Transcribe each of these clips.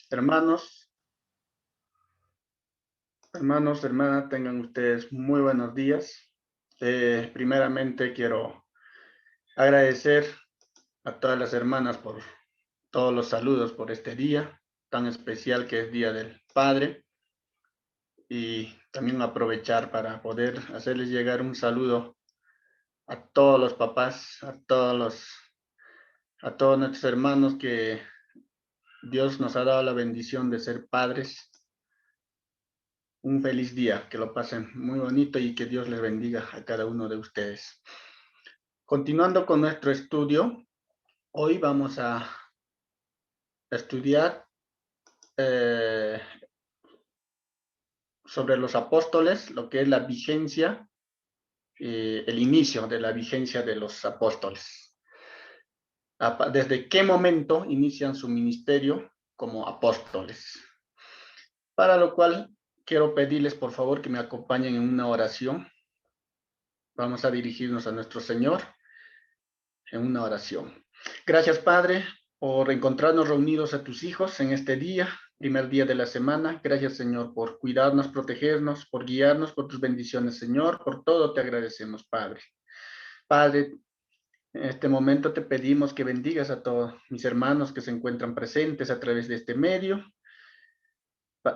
Hermanos, hermanas, tengan ustedes muy buenos días. Primeramente quiero agradecer a todas las hermanas por todos los saludos por este día tan especial que es Día del Padre, y también aprovechar para poder hacerles llegar un saludo a todos los papás, a todos nuestros hermanos que Dios nos ha dado la bendición de ser padres. Un feliz día, que lo pasen muy bonito y que Dios les bendiga a cada uno de ustedes. Continuando con nuestro estudio, hoy vamos a estudiar sobre los apóstoles, lo que es la vigencia, el inicio de la vigencia de los apóstoles. ¿Desde qué momento inician su ministerio como apóstoles? Para lo cual quiero pedirles por favor que me acompañen en una oración. Vamos a dirigirnos a nuestro Señor en una oración. Gracias, Padre, por encontrarnos reunidos a tus hijos en este día, primer día de la semana. Gracias, Señor, por cuidarnos, protegernos, por guiarnos, por tus bendiciones, Señor. Por todo te agradecemos, Padre. Padre, en este momento te pedimos que bendigas a todos mis hermanos que se encuentran presentes a través de este medio,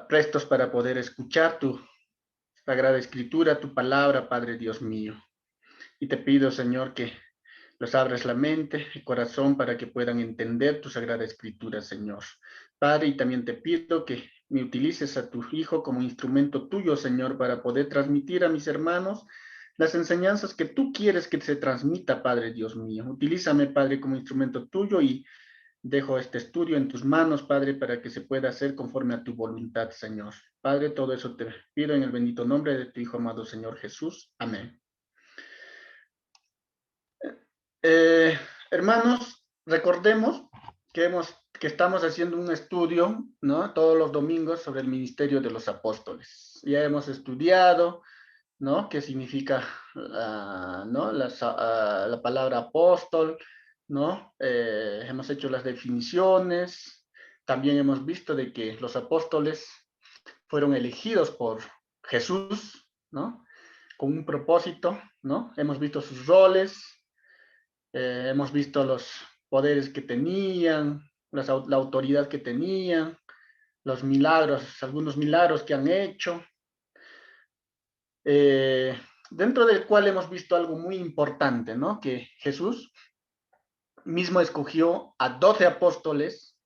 prestos para poder escuchar tu Sagrada Escritura, tu palabra, Padre Dios mío. Y te pido, Señor, que los abres la mente, el corazón, para que puedan entender tu Sagrada Escritura, Señor. Padre, y también te pido que me utilices a tu Hijo como instrumento tuyo, Señor, para poder transmitir a mis hermanos las enseñanzas que tú quieres que se transmita, Padre Dios mío. Utilízame, Padre, como instrumento tuyo y dejo este estudio en tus manos, Padre, para que se pueda hacer conforme a tu voluntad, Señor. Padre, todo eso te pido en el bendito nombre de tu Hijo amado, Señor Jesús. Amén. Eh, Hermanos, recordemos que estamos haciendo un estudio, ¿no? Todos los domingos sobre el ministerio de los apóstoles. Ya hemos estudiado, ¿no? ¿Qué significa, ¿no? La palabra apóstol, ¿no? Hemos hecho las definiciones. También hemos visto de que los apóstoles fueron elegidos por Jesús, ¿no? Con un propósito, ¿no? Hemos visto sus roles. Hemos visto los poderes que tenían, la autoridad que tenían, los milagros, algunos milagros que han hecho, eh, dentro del cual hemos visto algo muy importante, ¿no? Que Jesús mismo escogió a 12 apóstoles,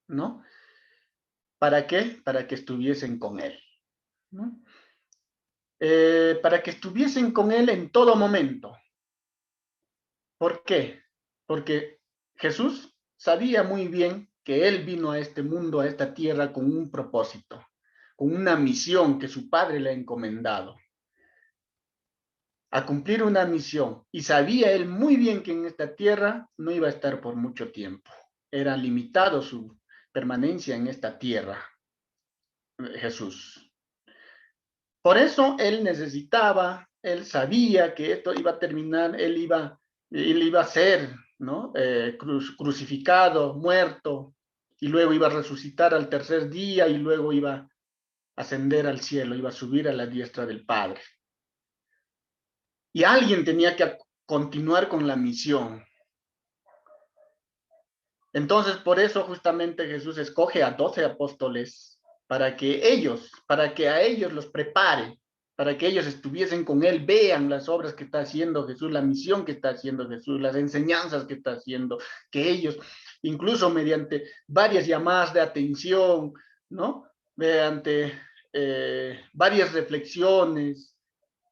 ¿no? ¿Para qué? Para que estuviesen con él, ¿no? Para que estuviesen con él en todo momento. ¿Por qué? Porque Jesús sabía muy bien que él vino a este mundo, a esta tierra, con un propósito, con una misión que su padre le ha encomendado, a cumplir una misión. Y sabía él muy bien que en esta tierra no iba a estar por mucho tiempo. Era limitado su permanencia en esta tierra, Jesús. Por eso él sabía que esto iba a terminar, él iba a ser, ¿no? Crucificado, muerto, y luego iba a resucitar al tercer día, y luego iba a ascender al cielo, iba a subir a la diestra del Padre. Y alguien tenía que continuar con la misión. Entonces, por eso justamente Jesús escoge a 12 apóstoles para que a ellos los prepare, para que ellos estuviesen con él, vean las obras que está haciendo Jesús, la misión que está haciendo Jesús, las enseñanzas que está haciendo, que ellos, incluso mediante varias llamadas de atención, ¿no? Mediante varias reflexiones,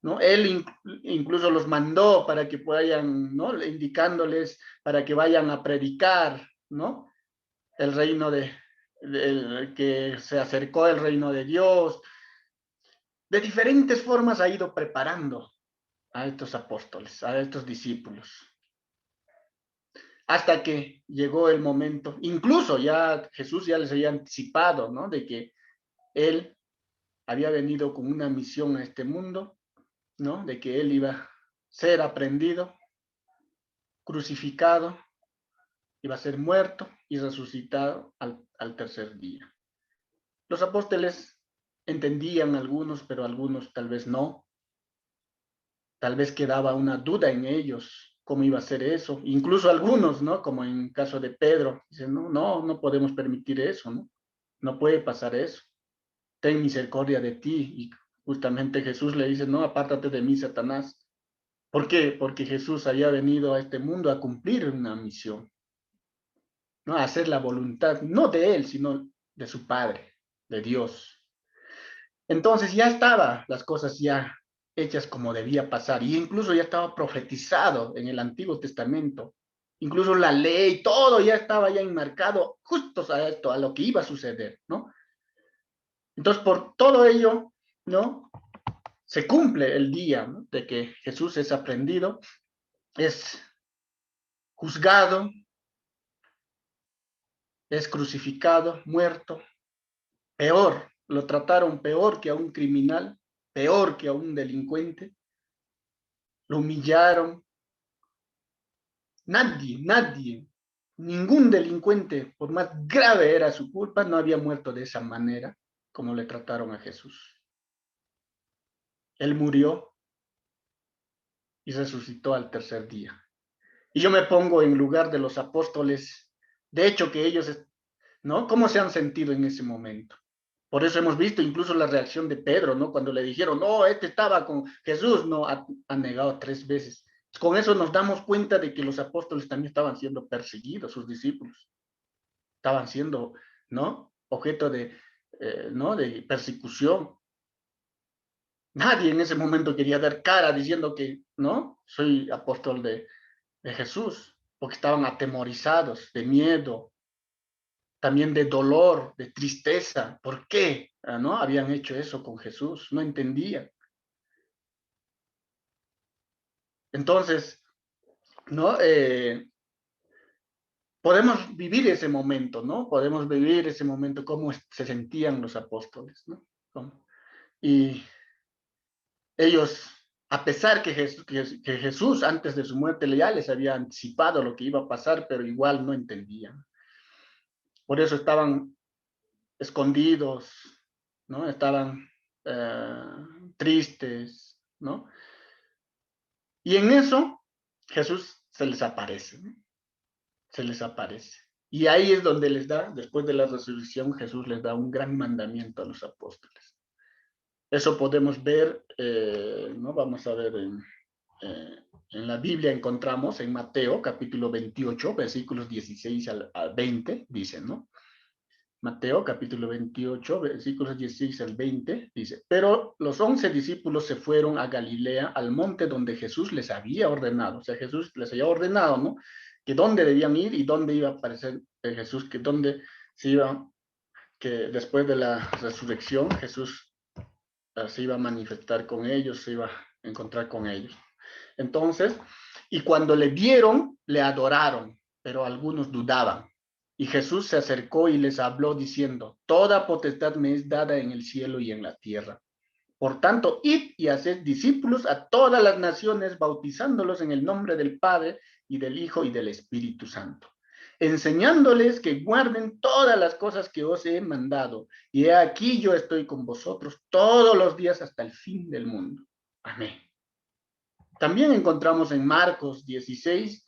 ¿no? Él incluso los mandó para que vayan, ¿no? Indicándoles para que vayan a predicar, ¿no? El reino que se acercó el reino de Dios. De diferentes formas ha ido preparando a estos apóstoles, a estos discípulos, hasta que llegó el momento, incluso ya Jesús ya les había anticipado, ¿no? De que él había venido con una misión a este mundo, ¿no? De que él iba a ser aprendido, crucificado, iba a ser muerto y resucitado al tercer día. Los apóstoles entendían algunos, pero algunos tal vez no. Tal vez quedaba una duda en ellos, cómo iba a ser eso. Incluso algunos, ¿no? Como en el caso de Pedro, dicen, no podemos permitir eso, ¿no? No puede pasar eso. Ten misericordia de ti. Y justamente Jesús le dice, no, apártate de mí, Satanás. ¿Por qué? Porque Jesús había venido a este mundo a cumplir una misión, ¿no? A hacer la voluntad, no de él, sino de su Padre, de Dios. Entonces ya estaba las cosas ya hechas como debía pasar, y incluso ya estaba profetizado en el Antiguo Testamento. Incluso la ley, todo ya estaba ya enmarcado justo a esto, a lo que iba a suceder, ¿no? Entonces, por todo ello, ¿no? Se cumple el día, ¿no? De que Jesús es aprendido, es juzgado, es crucificado, muerto. Peor, lo trataron peor que a un criminal, peor que a un delincuente, lo humillaron. Nadie, ningún delincuente, por más grave era su culpa, no había muerto de esa manera como le trataron a Jesús. Él murió y resucitó al tercer día. Y yo me pongo en lugar de los apóstoles, de hecho que ellos, ¿no? ¿Cómo se han sentido en ese momento? Por eso hemos visto incluso la reacción de Pedro, ¿no? Cuando le dijeron, no, este estaba con Jesús, no, ha negado 3 veces. Con eso nos damos cuenta de que los apóstoles también estaban siendo perseguidos, sus discípulos. Estaban siendo, ¿no? Objeto de, ¿no? De persecución. Nadie en ese momento quería dar cara diciendo que, ¿no? Soy apóstol de Jesús, porque estaban atemorizados, de miedo, también de dolor, de tristeza. ¿Por qué? ¿No? Habían hecho eso con Jesús, no entendían. Entonces, ¿no? Podemos vivir ese momento, ¿no? Podemos vivir ese momento, cómo se sentían los apóstoles, ¿no? Y ellos, a pesar que Jesús antes de su muerte ya les había anticipado lo que iba a pasar, pero igual no entendían. Por eso estaban escondidos, ¿no? Estaban tristes, ¿no? Y en eso Jesús se les aparece, ¿no? Se les aparece. Y ahí es donde les da, después de la resurrección, Jesús les da un gran mandamiento a los apóstoles. Eso podemos ver, ¿no? Vamos a ver en la Biblia encontramos en Mateo capítulo 28, versículos 16 al 20, dice, ¿no? Mateo capítulo 28, versículos 16 al 20, dice, pero los 11 discípulos se fueron a Galilea, al monte donde Jesús les había ordenado, o sea, Jesús les había ordenado, ¿no? Que dónde debían ir y dónde iba a aparecer Jesús, que dónde se iba, que después de la resurrección Jesús se iba a manifestar con ellos, se iba a encontrar con ellos. Entonces, y cuando le vieron, le adoraron, pero algunos dudaban. Y Jesús se acercó y les habló diciendo, toda potestad me es dada en el cielo y en la tierra. Por tanto, id y haced discípulos a todas las naciones, bautizándolos en el nombre del Padre y del Hijo y del Espíritu Santo, enseñándoles que guarden todas las cosas que os he mandado. Y he aquí yo estoy con vosotros todos los días hasta el fin del mundo. Amén. También encontramos en Marcos 16,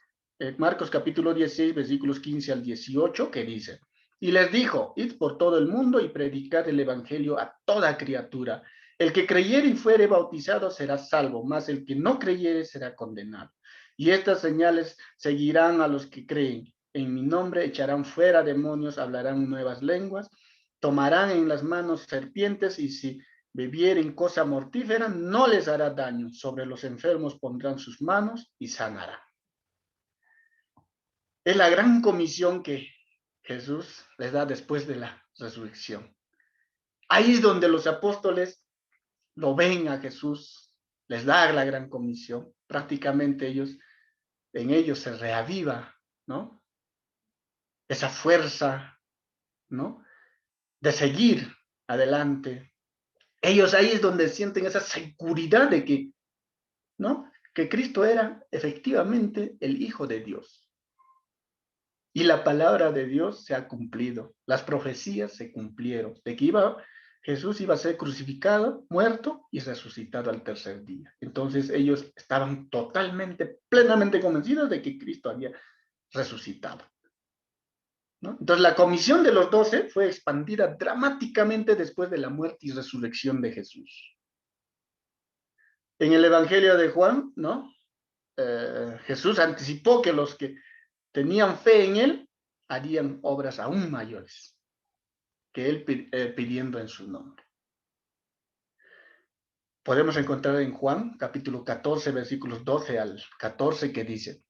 Marcos capítulo 16, versículos 15 al 18, que dice, y les dijo, id por todo el mundo y predicad el evangelio a toda criatura. El que creyere y fuere bautizado será salvo, mas el que no creyere será condenado. Y estas señales seguirán a los que creen. En mi nombre echarán fuera demonios, hablarán nuevas lenguas, tomarán en las manos serpientes y si bebieren cosa mortífera, no les hará daño. Sobre los enfermos pondrán sus manos y sanarán. Es la gran comisión que Jesús les da después de la resurrección. Ahí es donde los apóstoles lo ven a Jesús, les da la gran comisión. Prácticamente en ellos se reaviva, ¿no? Esa fuerza, ¿no? De seguir adelante. Ellos ahí es donde sienten esa seguridad de que, ¿no? Que Cristo era efectivamente el Hijo de Dios. Y la palabra de Dios se ha cumplido. Las profecías se cumplieron. De que Jesús iba a ser crucificado, muerto y resucitado al tercer día. Entonces ellos estaban totalmente, plenamente convencidos de que Cristo había resucitado, ¿no? Entonces la comisión de los 12 fue expandida dramáticamente después de la muerte y resurrección de Jesús. En el Evangelio de Juan, ¿no? Jesús anticipó que los que tenían fe en él harían obras aún mayores que él pidiendo en su nombre. Podemos encontrar en Juan, capítulo 14, versículos 12 al 14, que dice: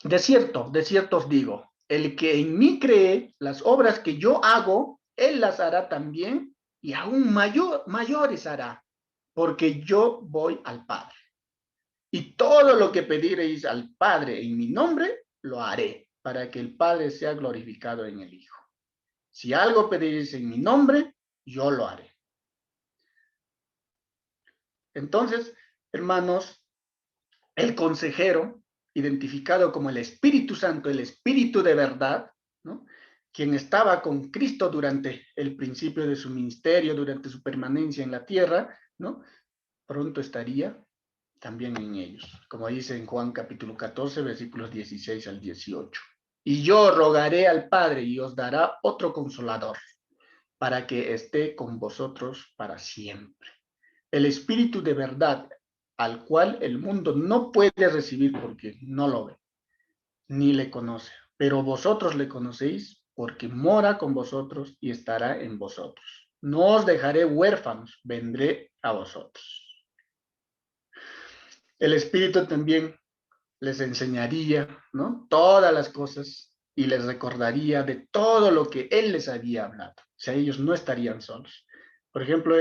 de cierto os digo, el que en mí cree, las obras que yo hago, él las hará también, y aún mayores hará, porque yo voy al Padre. Y todo lo que pedireis al Padre en mi nombre, lo haré, para que el Padre sea glorificado en el Hijo. Si algo pedireis en mi nombre, yo lo haré. Entonces, hermanos, el consejero, identificado como el Espíritu Santo, el Espíritu de verdad, ¿no? Quien estaba con Cristo durante el principio de su ministerio, durante su permanencia en la tierra, ¿no? Pronto estaría también en ellos, como dice en Juan capítulo 14, versículos 16 al 18. Y yo rogaré al Padre y os dará otro consolador, para que esté con vosotros para siempre. El Espíritu de verdad, al cual el mundo no puede recibir porque no lo ve, ni le conoce. Pero vosotros le conocéis porque mora con vosotros y estará en vosotros. No os dejaré huérfanos, vendré a vosotros. El Espíritu también les enseñaría, ¿no? Todas las cosas y les recordaría de todo lo que Él les había hablado. O sea, ellos no estarían solos. Por ejemplo,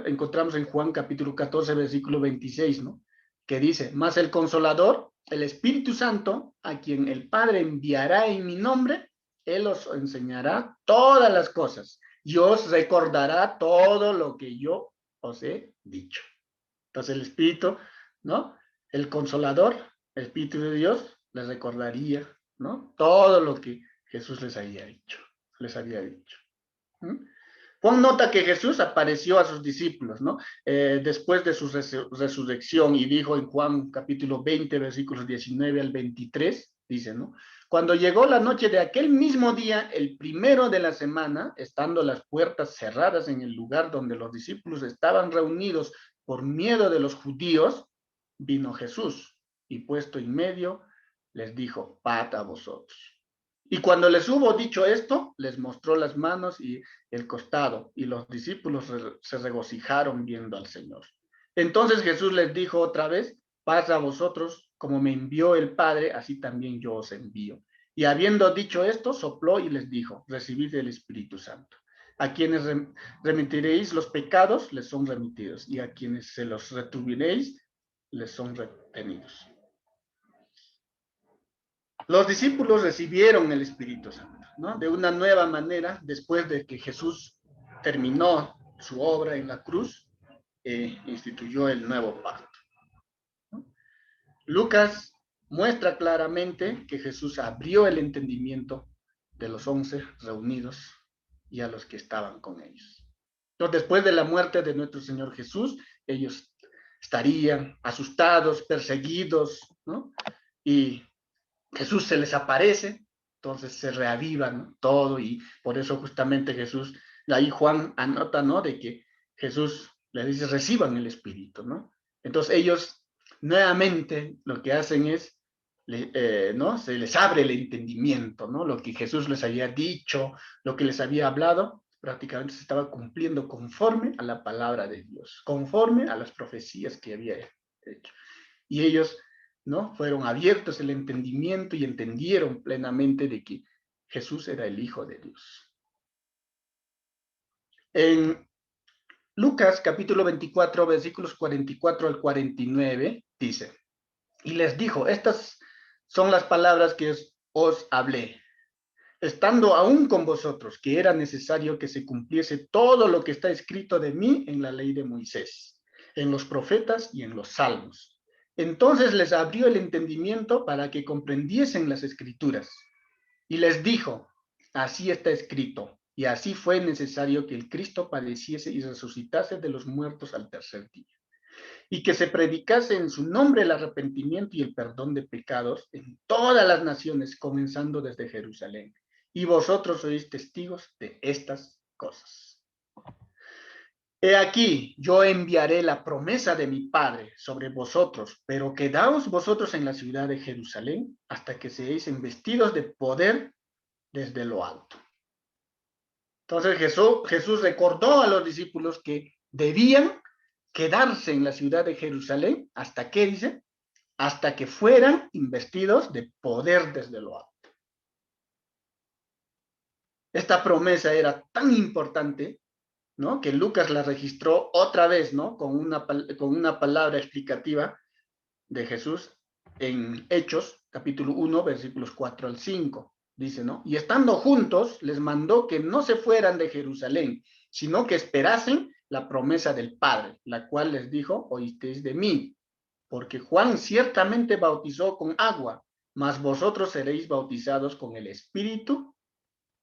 encontramos en Juan capítulo 14, versículo 26, ¿no? Que dice: mas el Consolador, el Espíritu Santo, a quien el Padre enviará en mi nombre, Él os enseñará todas las cosas y os recordará todo lo que yo os he dicho. Entonces el Espíritu, ¿no? El Consolador, el Espíritu de Dios, les recordaría, ¿no? Todo lo que Jesús les había dicho. ¿Mm? Juan nota que Jesús apareció a sus discípulos, ¿no? Después de su resurrección, y dijo en Juan capítulo 20, versículos 19 al 23, dice, ¿no? Cuando llegó la noche de aquel mismo día, el primero de la semana, estando las puertas cerradas en el lugar donde los discípulos estaban reunidos por miedo de los judíos, vino Jesús y puesto en medio, les dijo: paz a vosotros. Y cuando les hubo dicho esto, les mostró las manos y el costado, y los discípulos se regocijaron viendo al Señor. Entonces Jesús les dijo otra vez: paz a vosotros, como me envió el Padre, así también yo os envío. Y habiendo dicho esto, sopló y les dijo: recibid el Espíritu Santo. A quienes remitiréis los pecados, les son remitidos, y a quienes se los retuviréis, les son retenidos. Los discípulos recibieron el Espíritu Santo, ¿no? De una nueva manera, después de que Jesús terminó su obra en la cruz, instituyó el nuevo pacto, ¿no? Lucas muestra claramente que Jesús abrió el entendimiento de los 11 reunidos y a los que estaban con ellos. Entonces, después de la muerte de nuestro Señor Jesús, ellos estarían asustados, perseguidos, ¿no? Y Jesús se les aparece, entonces se reavivan, ¿no? Todo, y por eso justamente Jesús, ahí Juan anota, ¿no? De que Jesús les dice: reciban el Espíritu, ¿no? Entonces ellos nuevamente lo que hacen es, ¿no? Se les abre el entendimiento, ¿no? Lo que Jesús les había dicho, lo que les había hablado, prácticamente se estaba cumpliendo conforme a la palabra de Dios, conforme a las profecías que había hecho. Y ellos, ¿no? Fueron abiertos el entendimiento y entendieron plenamente de que Jesús era el Hijo de Dios. En Lucas capítulo 24, versículos 44 al 49, dice: y les dijo: estas son las palabras que os hablé, estando aún con vosotros, que era necesario que se cumpliese todo lo que está escrito de mí en la ley de Moisés, en los profetas y en los salmos. Entonces les abrió el entendimiento para que comprendiesen las escrituras. Y les dijo, así está escrito, y así fue necesario que el Cristo padeciese y resucitase de los muertos al tercer día, y que se predicase en su nombre el arrepentimiento y el perdón de pecados en todas las naciones, comenzando desde Jerusalén. Y vosotros sois testigos de estas cosas. He aquí, yo enviaré la promesa de mi Padre sobre vosotros, pero quedaos vosotros en la ciudad de Jerusalén hasta que seáis investidos de poder desde lo alto. Entonces Jesús recordó a los discípulos que debían quedarse en la ciudad de Jerusalén hasta que, dice, hasta que fueran investidos de poder desde lo alto. Esta promesa era tan importante, ¿no?, que Lucas la registró otra vez, ¿no?, con una palabra explicativa de Jesús en Hechos, capítulo 1, versículos 4 al 5. Dice, ¿no? Y estando juntos, les mandó que no se fueran de Jerusalén, sino que esperasen la promesa del Padre, la cual les dijo, oísteis de mí, porque Juan ciertamente bautizó con agua, mas vosotros seréis bautizados con el Espíritu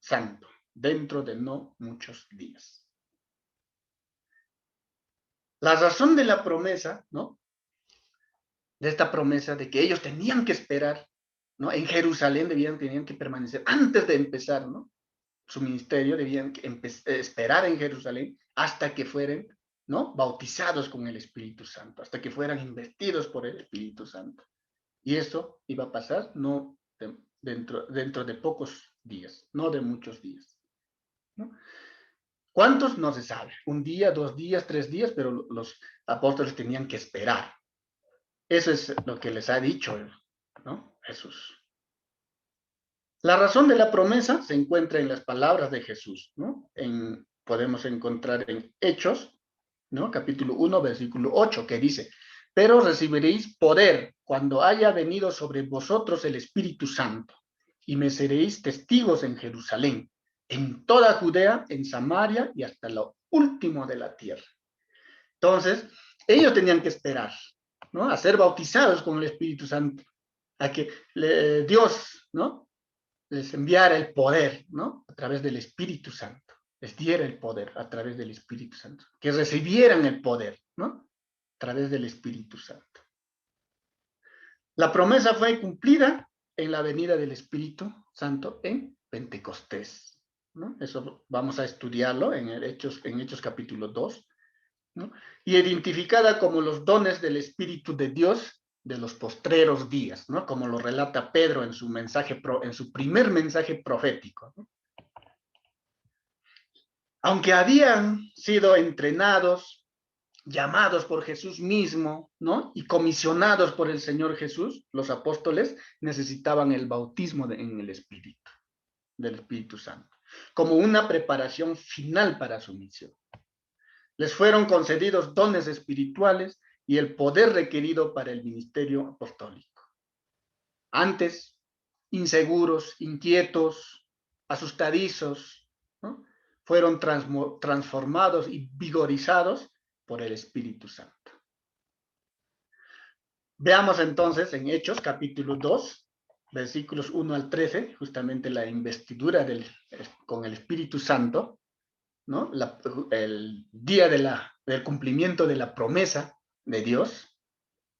Santo, dentro de no muchos días. La razón de la promesa, ¿no?, de esta promesa de que ellos tenían que esperar, ¿no?, en Jerusalén tenían que permanecer antes de empezar, ¿no?, su ministerio, debían esperar en Jerusalén hasta que fueran, ¿no?, bautizados con el Espíritu Santo, hasta que fueran investidos por el Espíritu Santo. Y eso iba a pasar no dentro de pocos días, no de muchos días, ¿no? ¿Cuántos? No se sabe. Un día, 2 días, 3 días, pero los apóstoles tenían que esperar. Eso es lo que les ha dicho, ¿no?, Jesús. La razón de la promesa se encuentra en las palabras de Jesús, ¿no? Podemos encontrar en Hechos, ¿no?, capítulo 1, versículo 8, que dice, pero recibiréis poder cuando haya venido sobre vosotros el Espíritu Santo, y me seréis testigos en Jerusalén, en toda Judea, en Samaria y hasta lo último de la tierra. Entonces, ellos tenían que esperar, ¿no?, a ser bautizados con el Espíritu Santo, a que Dios, ¿no?, les enviara el poder, ¿no?, a través del Espíritu Santo, les diera el poder a través del Espíritu Santo, que recibieran el poder, ¿no?, a través del Espíritu Santo. La promesa fue cumplida en la venida del Espíritu Santo en Pentecostés, ¿no? Eso vamos a estudiarlo en Hechos capítulo 2, ¿no?, y identificada como los dones del Espíritu de Dios de los postreros días, ¿no?, como lo relata Pedro en su primer mensaje profético, ¿no? Aunque habían sido entrenados, llamados por Jesús mismo, ¿no?, y comisionados por el Señor Jesús, los apóstoles necesitaban el bautismo en el Espíritu, del Espíritu Santo, como una preparación final para su misión. Les fueron concedidos dones espirituales y el poder requerido para el ministerio apostólico. Antes, inseguros, inquietos, asustadizos, ¿no?, fueron transformados y vigorizados por el Espíritu Santo. Veamos entonces en Hechos capítulo 2, versículos 1 al 13, justamente la investidura con el Espíritu Santo, ¿no?, el día del cumplimiento de la promesa de Dios,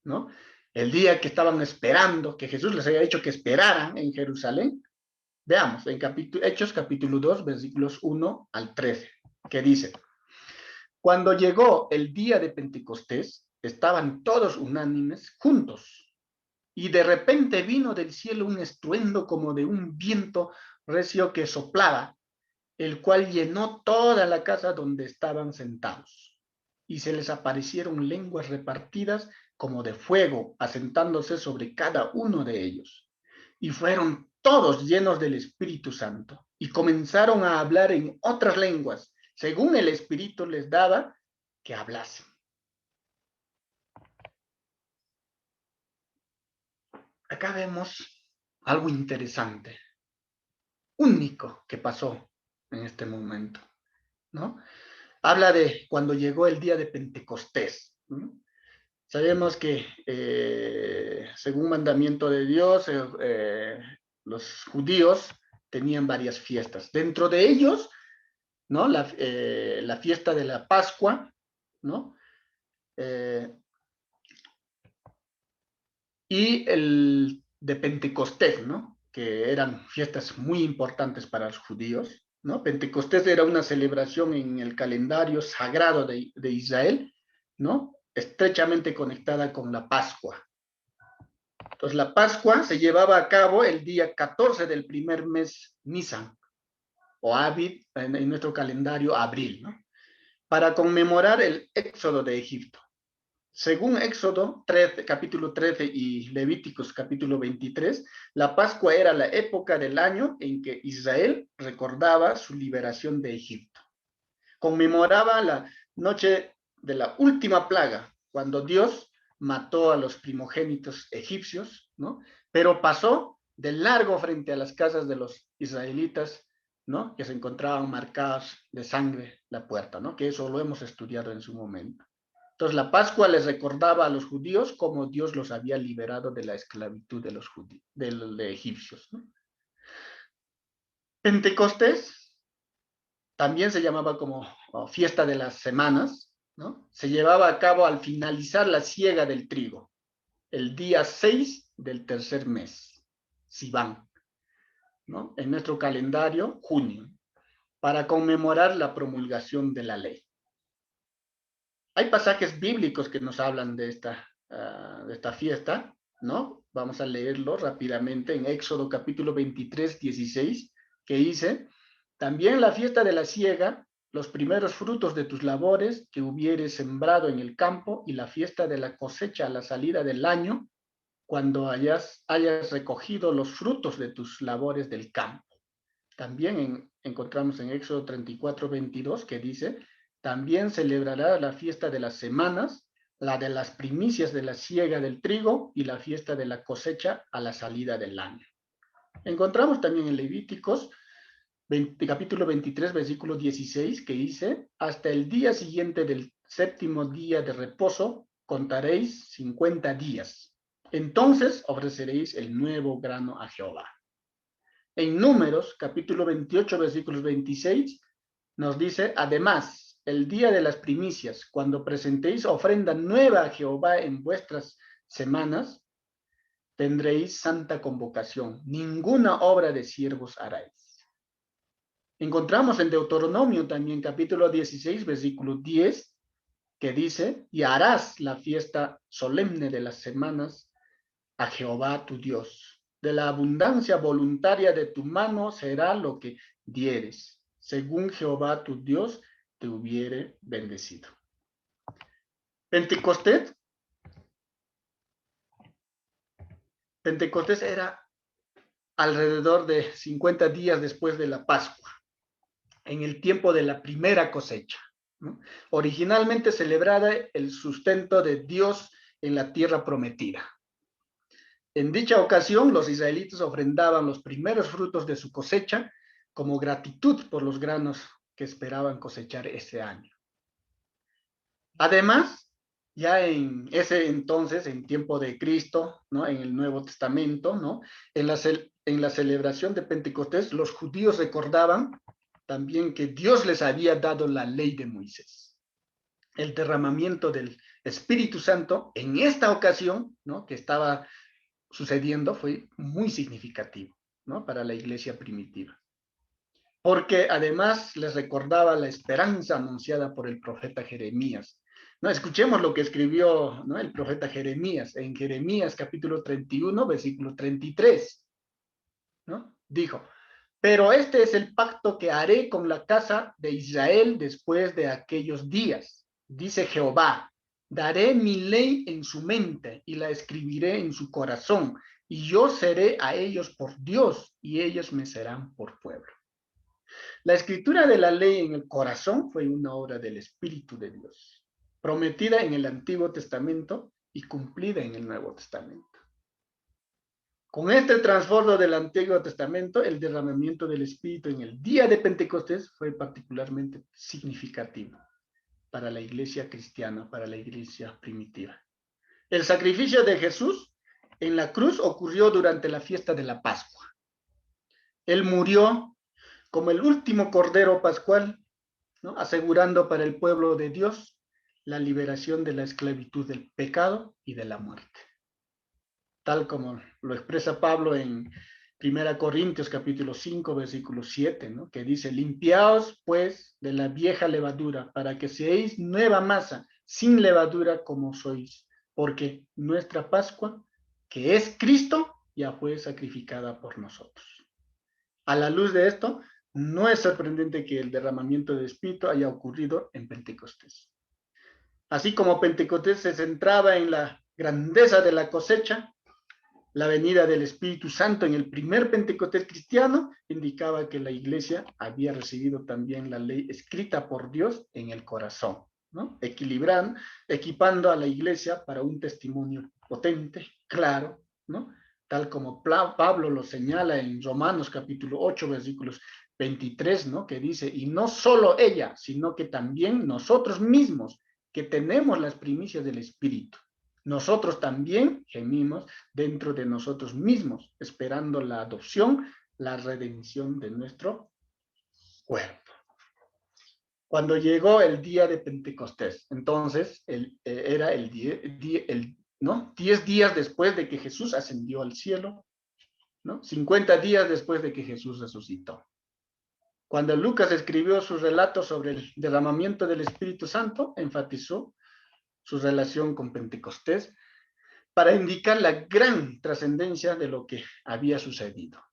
¿no?, el día que estaban esperando, que Jesús les había dicho que esperaran en Jerusalén. Veamos en Hechos capítulo 2, versículos 1 al 13, que dice, cuando llegó el día de Pentecostés, estaban todos unánimes juntos, y de repente vino del cielo un estruendo como de un viento recio que soplaba, el cual llenó toda la casa donde estaban sentados. Y se les aparecieron lenguas repartidas como de fuego, asentándose sobre cada uno de ellos. Y fueron todos llenos del Espíritu Santo, y comenzaron a hablar en otras lenguas, según el Espíritu les daba que hablasen. Acá vemos algo interesante, único que pasó en este momento, ¿no? Habla de cuando llegó el día de Pentecostés, ¿no? Sabemos que según mandamiento de Dios, los judíos tenían varias fiestas. Dentro de ellos, ¿no? La fiesta de la Pascua, ¿no? Y el de Pentecostés, ¿no? Que eran fiestas muy importantes para los judíos, ¿no? Pentecostés era una celebración en el calendario sagrado de Israel, ¿no? Estrechamente conectada con la Pascua. Entonces, la Pascua se llevaba a cabo el día 14 del primer mes Nisan, o Abid, en nuestro calendario, abril, ¿no? Para conmemorar el éxodo de Egipto. Según Éxodo 13, capítulo 13 y Levíticos capítulo 23, la Pascua era la época del año en que Israel recordaba su liberación de Egipto. Conmemoraba la noche de la última plaga, cuando Dios mató a los primogénitos egipcios, ¿no? Pero pasó de largo frente a las casas de los israelitas, ¿no? Que se encontraban marcadas de sangre la puerta, ¿no? Que eso lo hemos estudiado en su momento. Entonces, la Pascua les recordaba a los judíos cómo Dios los había liberado de la esclavitud de los judíos, de egipcios, ¿no? Pentecostés también se llamaba como fiesta de las semanas, ¿no? Se llevaba a cabo al finalizar la siega del trigo, el día 6 del tercer mes, Sivan, ¿no? En nuestro calendario, junio, para conmemorar la promulgación de la ley. Hay pasajes bíblicos que nos hablan de esta fiesta, ¿no? Vamos a leerlo rápidamente en Éxodo capítulo 23, 16, que dice: también la fiesta de la siega, los primeros frutos de tus labores que hubieres sembrado en el campo, y la fiesta de la cosecha a la salida del año, cuando hayas recogido los frutos de tus labores del campo. También encontramos en Éxodo 34, 22, que dice: también celebrará la fiesta de las semanas, la de las primicias de la siega del trigo y la fiesta de la cosecha a la salida del año. Encontramos también en Levíticos capítulo 23, versículo 16, que dice: hasta el día siguiente del séptimo día de reposo contaréis 50 días. Entonces ofreceréis el nuevo grano a Jehová. En Números, capítulo 28, versículos 26, nos dice: además, el día de las primicias, cuando presentéis ofrenda nueva a Jehová en vuestras semanas, tendréis santa convocación. Ninguna obra de siervos haráis. Encontramos en Deuteronomio también, capítulo 16, versículo 10, que dice: y harás la fiesta solemne de las semanas a Jehová tu Dios. De la abundancia voluntaria de tu mano será lo que dieres, según Jehová tu Dios te hubiere bendecido. Pentecostés era alrededor de 50 días después de la Pascua, en el tiempo de la primera cosecha, ¿no? Originalmente celebrada el sustento de Dios en la tierra prometida. En dicha ocasión, los israelitas ofrendaban los primeros frutos de su cosecha como gratitud por los granos que esperaban cosechar ese año. Además, ya en ese entonces, en tiempo de Cristo, ¿no? En el Nuevo Testamento, ¿no? En la celebración de Pentecostés, los judíos recordaban también que Dios les había dado la ley de Moisés. El derramamiento del Espíritu Santo en esta ocasión, ¿no? Que estaba sucediendo, fue muy significativo, ¿no? Para la iglesia primitiva. Porque además les recordaba la esperanza anunciada por el profeta Jeremías. No, escuchemos lo que escribió, ¿no? El profeta Jeremías en Jeremías capítulo 31, versículo 33, ¿no? Dijo: pero este es el pacto que haré con la casa de Israel después de aquellos días, dice Jehová: daré mi ley en su mente y la escribiré en su corazón, y yo seré a ellos por Dios y ellos me serán por pueblo. La escritura de la ley en el corazón fue una obra del Espíritu de Dios, prometida en el Antiguo Testamento y cumplida en el Nuevo Testamento. Con este trasfondo del Antiguo Testamento, el derramamiento del Espíritu en el día de Pentecostés fue particularmente significativo para la iglesia cristiana, para la iglesia primitiva. El sacrificio de Jesús en la cruz ocurrió durante la fiesta de la Pascua. Él murió como el último cordero pascual, ¿no? Asegurando para el pueblo de Dios la liberación de la esclavitud del pecado y de la muerte. Tal como lo expresa Pablo en 1 Corintios capítulo 5, versículo 7, ¿no? Que dice, limpiaos pues de la vieja levadura, para que seáis nueva masa, sin levadura como sois, porque nuestra Pascua, que es Cristo, ya fue sacrificada por nosotros. A la luz de esto, no es sorprendente que el derramamiento del Espíritu haya ocurrido en Pentecostés. Así como Pentecostés se centraba en la grandeza de la cosecha, la venida del Espíritu Santo en el primer Pentecostés cristiano indicaba que la iglesia había recibido también la ley escrita por Dios en el corazón, ¿no? Equipando a la iglesia para un testimonio potente, claro, ¿no? Tal como Pablo lo señala en Romanos capítulo 8, versículos 23, ¿no? Que dice, y no solo ella, sino que también nosotros mismos, que tenemos las primicias del Espíritu. Nosotros también gemimos dentro de nosotros mismos, esperando la adopción, la redención de nuestro cuerpo. Cuando llegó el día de Pentecostés, entonces era ¿no? 10 días después de que Jesús ascendió al cielo, ¿no? 50 días después de que Jesús resucitó. Cuando Lucas escribió su relato sobre el derramamiento del Espíritu Santo, enfatizó su relación con Pentecostés para indicar la gran trascendencia de lo que había sucedido.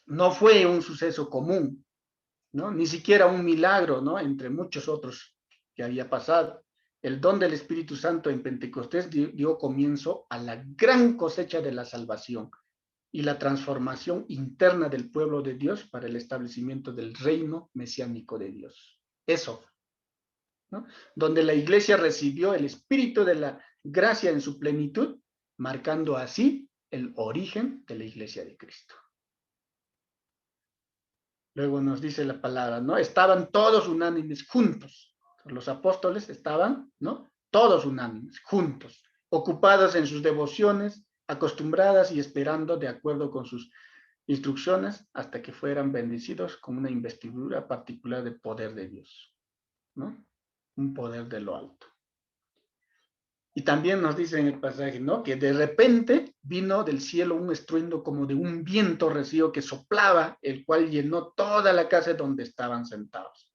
No fue un suceso común, ¿no? Ni siquiera un milagro, ¿no? Entre muchos otros que había pasado. El don del Espíritu Santo en Pentecostés dio comienzo a la gran cosecha de la salvación y la transformación interna del pueblo de Dios para el establecimiento del reino mesiánico de Dios. Eso, ¿no? Donde la iglesia recibió el Espíritu de la gracia en su plenitud, marcando así el origen de la iglesia de Cristo. Luego nos dice la palabra, ¿no? Estaban todos unánimes juntos. Los apóstoles estaban, ¿no? Todos unánimes, juntos, ocupados en sus devociones, acostumbradas y esperando de acuerdo con sus instrucciones hasta que fueran bendecidos con una investidura particular de poder de Dios, ¿no? Un poder de lo alto. Y también nos dice en el pasaje, ¿no? Que de repente vino del cielo un estruendo como de un viento recio que soplaba, el cual llenó toda la casa donde estaban sentados,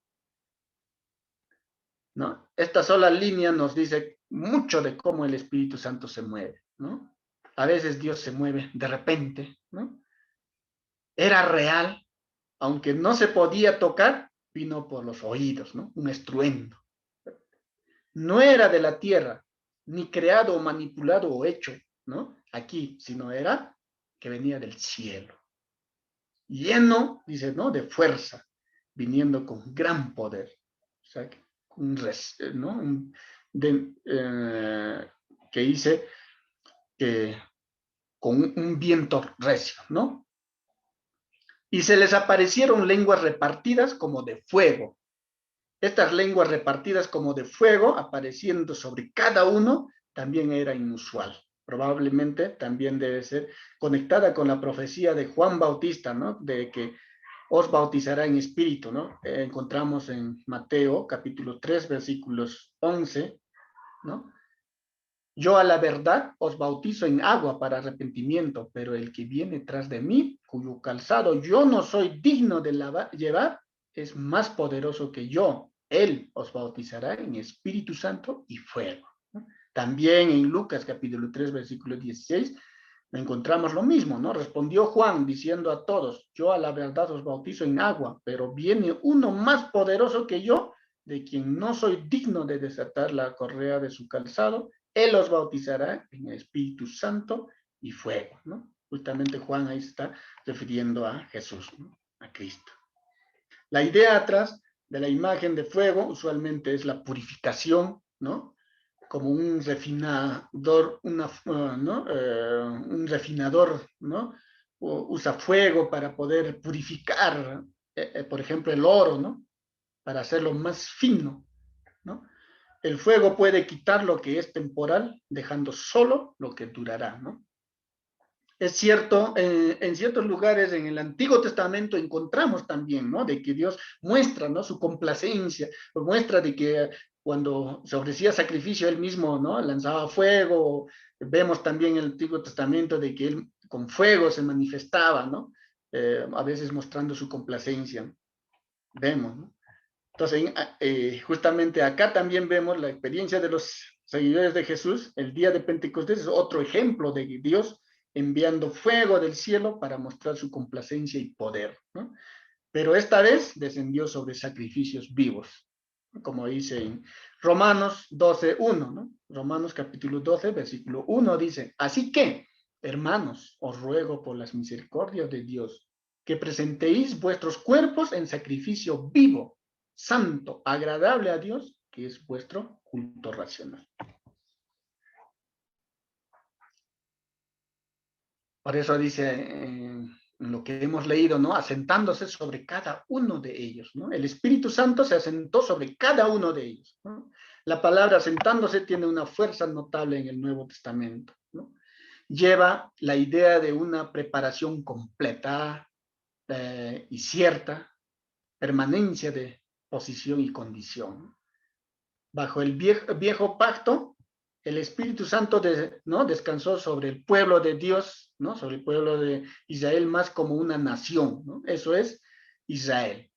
¿no? Esta sola línea nos dice mucho de cómo el Espíritu Santo se mueve, ¿no? A veces Dios se mueve de repente, ¿no? Era real, aunque no se podía tocar, vino por los oídos, ¿no? Un estruendo. No era de la tierra, ni creado o manipulado o hecho, ¿no? Aquí, sino era que venía del cielo. Lleno, dice, ¿no? De fuerza, viniendo con gran poder. O sea, ¿no? Que dice que con un viento recio, ¿no? Y se les aparecieron lenguas repartidas como de fuego. Estas lenguas repartidas como de fuego, apareciendo sobre cada uno, también era inusual. Probablemente también debe ser conectada con la profecía de Juan Bautista, ¿no? De que os bautizará en espíritu, ¿no? Encontramos en Mateo capítulo 3, versículos 11, ¿no? Yo a la verdad os bautizo en agua para arrepentimiento, pero el que viene tras de mí, cuyo calzado yo no soy digno de llevar, es más poderoso que yo. Él os bautizará en Espíritu Santo y fuego. También en Lucas capítulo 3, versículo 16, encontramos lo mismo, ¿no? Respondió Juan diciendo a todos, yo a la verdad os bautizo en agua, pero viene uno más poderoso que yo, de quien no soy digno de desatar la correa de su calzado. Él os bautizará en el Espíritu Santo y fuego, ¿no? Justamente Juan ahí está refiriendo a Jesús, ¿no? A Cristo. La idea atrás de la imagen de fuego usualmente es la purificación, ¿no? Como un refinador, ¿no? Un refinador, ¿no? Usa fuego para poder purificar, por ejemplo, el oro, ¿no? Para hacerlo más fino, ¿no? El fuego puede quitar lo que es temporal, dejando solo lo que durará, ¿no? Es cierto, en ciertos lugares en el Antiguo Testamento encontramos también, ¿no? De que Dios muestra, ¿no? Su complacencia, muestra de que cuando se ofrecía sacrificio, él mismo, ¿no? Lanzaba fuego. Vemos también en el Antiguo Testamento de que él con fuego se manifestaba, ¿no? A veces mostrando su complacencia. Vemos, ¿no? Entonces, justamente acá también vemos la experiencia de los seguidores de Jesús. El día de Pentecostés es otro ejemplo de Dios enviando fuego del cielo para mostrar su complacencia y poder, ¿no? Pero esta vez descendió sobre sacrificios vivos, como dice en Romanos 12:1, ¿no? Romanos capítulo 12, versículo 1 dice, así que, hermanos, os ruego por las misericordias de Dios, que presentéis vuestros cuerpos en sacrificio vivo, santo, agradable a Dios, que es vuestro culto racional. Por eso dice lo que hemos leído, ¿no? Asentándose sobre cada uno de ellos, ¿no? El Espíritu Santo se asentó sobre cada uno de ellos, ¿no? La palabra asentándose tiene una fuerza notable en el Nuevo Testamento, ¿no? Lleva la idea de una preparación completa y cierta, permanencia de posición y condición. Bajo el viejo pacto, el Espíritu Santo ¿no? descansó sobre el pueblo de Dios, ¿no? Sobre el pueblo de Israel más como una nación, ¿no? Eso es Israel.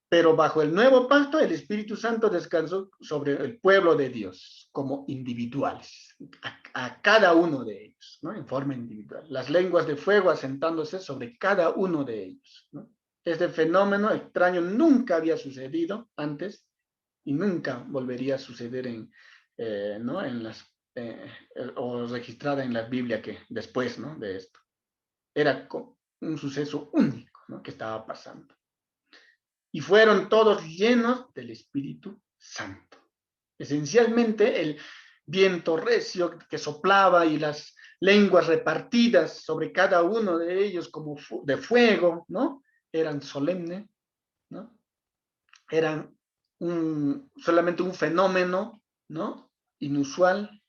Pero bajo el nuevo pacto, el Espíritu Santo descansó sobre el pueblo de Dios como individuales, a cada uno de ellos, ¿no? En forma individual. Las lenguas de fuego asentándose sobre cada uno de ellos, ¿no? Este fenómeno extraño nunca había sucedido antes y nunca volvería a suceder ¿no? O registrada en la Biblia que después, ¿no? De esto. Era un suceso único, ¿no? Que estaba pasando. Y fueron todos llenos del Espíritu Santo. Esencialmente el viento recio que soplaba y las lenguas repartidas sobre cada uno de ellos como de fuego, ¿no? Eran solemnes, ¿no? Eran solamente un fenómeno, ¿no? Inusual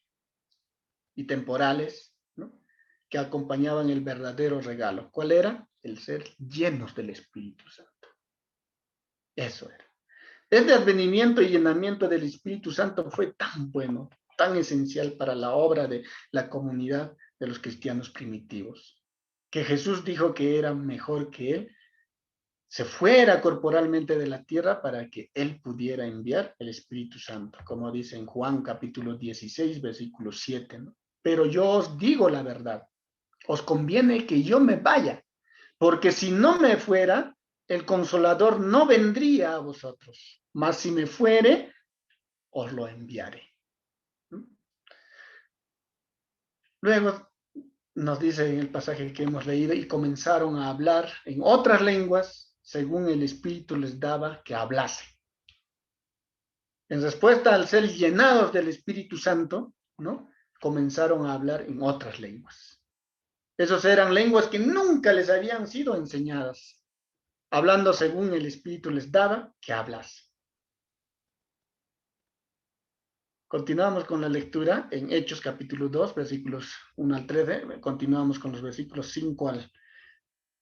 y temporales, ¿no? Que acompañaban el verdadero regalo. ¿Cuál era? El ser llenos del Espíritu Santo. Eso era. Este advenimiento y llenamiento del Espíritu Santo fue tan bueno, tan esencial para la obra de la comunidad de los cristianos primitivos, que Jesús dijo que era mejor que él se fuera corporalmente de la tierra para que él pudiera enviar el Espíritu Santo, como dice en Juan capítulo 16, versículo 7, ¿no? Pero yo os digo la verdad, os conviene que yo me vaya, porque si no me fuera, el Consolador no vendría a vosotros, mas si me fuere, os lo enviaré. Luego nos dice en el pasaje que hemos leído, y comenzaron a hablar en otras lenguas, según el Espíritu les daba que hablasen. En respuesta al ser llenados del Espíritu Santo, ¿no? Comenzaron a hablar en otras lenguas. Esas eran lenguas que nunca les habían sido enseñadas, hablando según el Espíritu les daba que hablasen. Continuamos con la lectura en Hechos capítulo 2, versículos 1 al 13. Continuamos con los versículos 5 al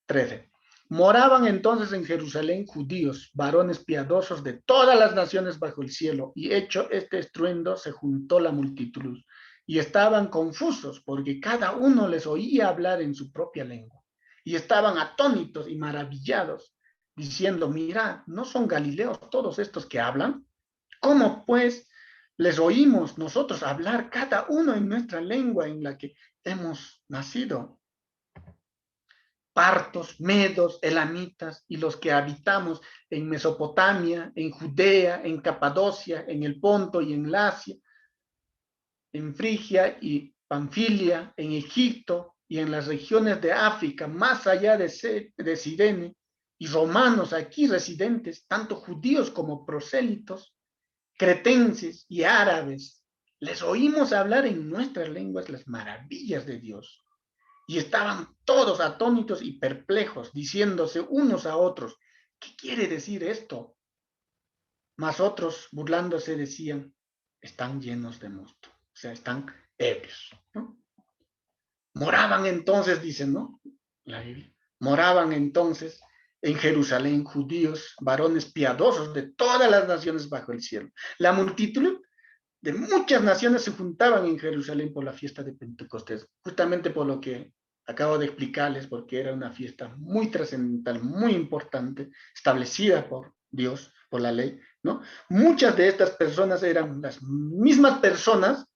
13. Moraban entonces en Jerusalén judíos, varones piadosos de todas las naciones bajo el cielo, y hecho este estruendo se juntó la multitud, y estaban confusos, porque cada uno les oía hablar en su propia lengua, y estaban atónitos y maravillados, diciendo, mira, ¿no son galileos todos estos que hablan? ¿Cómo pues les oímos nosotros hablar cada uno en nuestra lengua en la que hemos nacido? Partos, medos, elamitas y los que habitamos en Mesopotamia, en Judea, en Capadocia, en el Ponto y en Lacia, en Frigia y Panfilia, en Egipto y en las regiones de África, más allá de Cirene, y romanos aquí residentes, tanto judíos como prosélitos, cretenses y árabes, les oímos hablar en nuestras lenguas las maravillas de Dios. Y estaban todos atónitos y perplejos, diciéndose unos a otros, ¿qué quiere decir esto? Mas otros, burlándose, decían, están llenos de mosto, o sea, están ebrios, ¿no? Moraban entonces, dicen, ¿no? La Biblia. Moraban entonces en Jerusalén judíos, varones piadosos de todas las naciones bajo el cielo. La multitud de muchas naciones se juntaban en Jerusalén por la fiesta de Pentecostés, justamente por lo que acabo de explicarles, porque era una fiesta muy trascendental, muy importante, establecida por Dios, por la ley, ¿no? Muchas de estas personas eran las mismas personas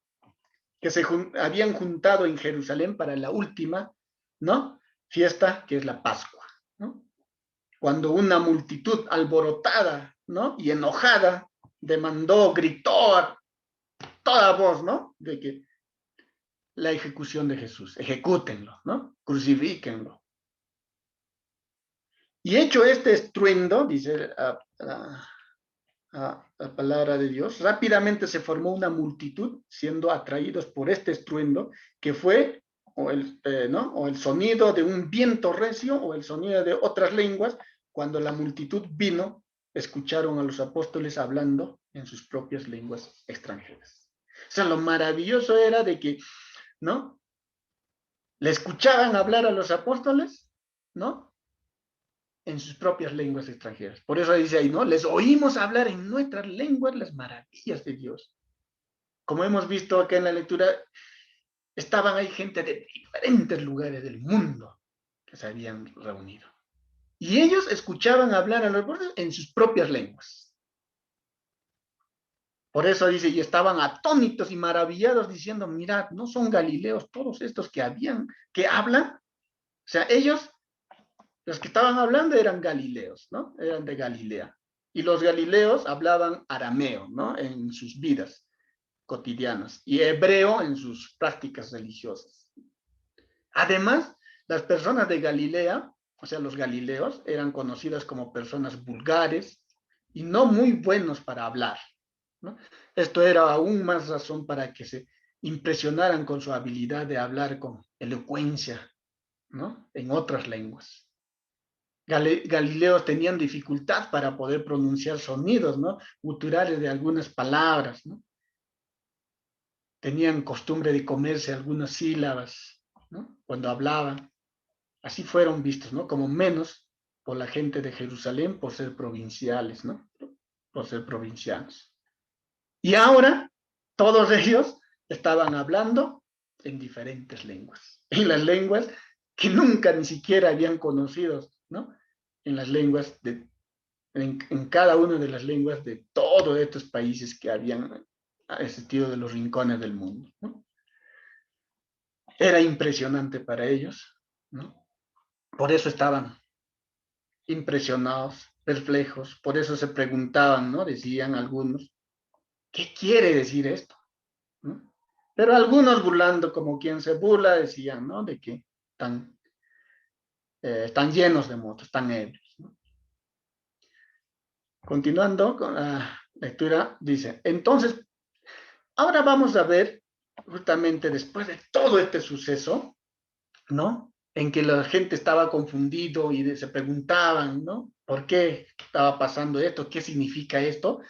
que se habían juntado en Jerusalén para la última, ¿no? Fiesta, que es la Pascua, ¿no? Cuando una multitud alborotada, ¿no? Y enojada demandó, gritó a toda voz, ¿no? De que la ejecución de Jesús, ejecútenlo, ¿no? Crucifíquenlo. Y hecho este estruendo, dice la palabra de Dios, rápidamente se formó una multitud siendo atraídos por este estruendo que fue ¿no? O el sonido de un viento recio o el sonido de otras lenguas. Cuando la multitud vino, escucharon a los apóstoles hablando en sus propias lenguas extranjeras. O sea, lo maravilloso era de que, ¿no? Le escuchaban hablar a los apóstoles, ¿no? En sus propias lenguas extranjeras. Por eso dice ahí, ¿no? Les oímos hablar en nuestras lenguas las maravillas de Dios. Como hemos visto acá en la lectura, estaban ahí gente de diferentes lugares del mundo que se habían reunido. Y ellos escuchaban hablar a los apóstoles en sus propias lenguas. Por eso dice, y estaban atónitos y maravillados diciendo, mirad, no son galileos todos estos que hablan. O sea, ellos, los que estaban hablando eran galileos, ¿no? Eran de Galilea. Y los galileos hablaban arameo, ¿no? En sus vidas cotidianas y hebreo en sus prácticas religiosas. Además, las personas de Galilea, o sea, los galileos, eran conocidas como personas vulgares y no muy buenos para hablar, ¿no? Esto era aún más razón para que se impresionaran con su habilidad de hablar con elocuencia, ¿no? En otras lenguas. Galileos tenían dificultad para poder pronunciar sonidos, ¿no? Guturales de algunas palabras, ¿no? Tenían costumbre de comerse algunas sílabas, ¿no? Cuando hablaban. Así fueron vistos, ¿no? Como menos por la gente de Jerusalén por ser provinciales, ¿no? Por ser provincianos. Y ahora todos ellos estaban hablando en diferentes lenguas, en las lenguas que nunca ni siquiera habían conocido, ¿no? En las lenguas en cada una de las lenguas de todos estos países que habían existido de los rincones del mundo, ¿no? Era impresionante para ellos, ¿no? Por eso estaban impresionados, perplejos, por eso se preguntaban, ¿no? Decían algunos, ¿qué quiere decir esto? ¿No? Pero algunos burlando, como quien se burla, decían, ¿no? De que están llenos de motos, están ebrios, ¿no? Continuando con la lectura, dice, entonces, ahora vamos a ver, justamente después de todo este suceso, ¿no? En que la gente estaba confundido y se preguntaban, ¿no? ¿Por qué estaba pasando esto? ¿Qué significa esto?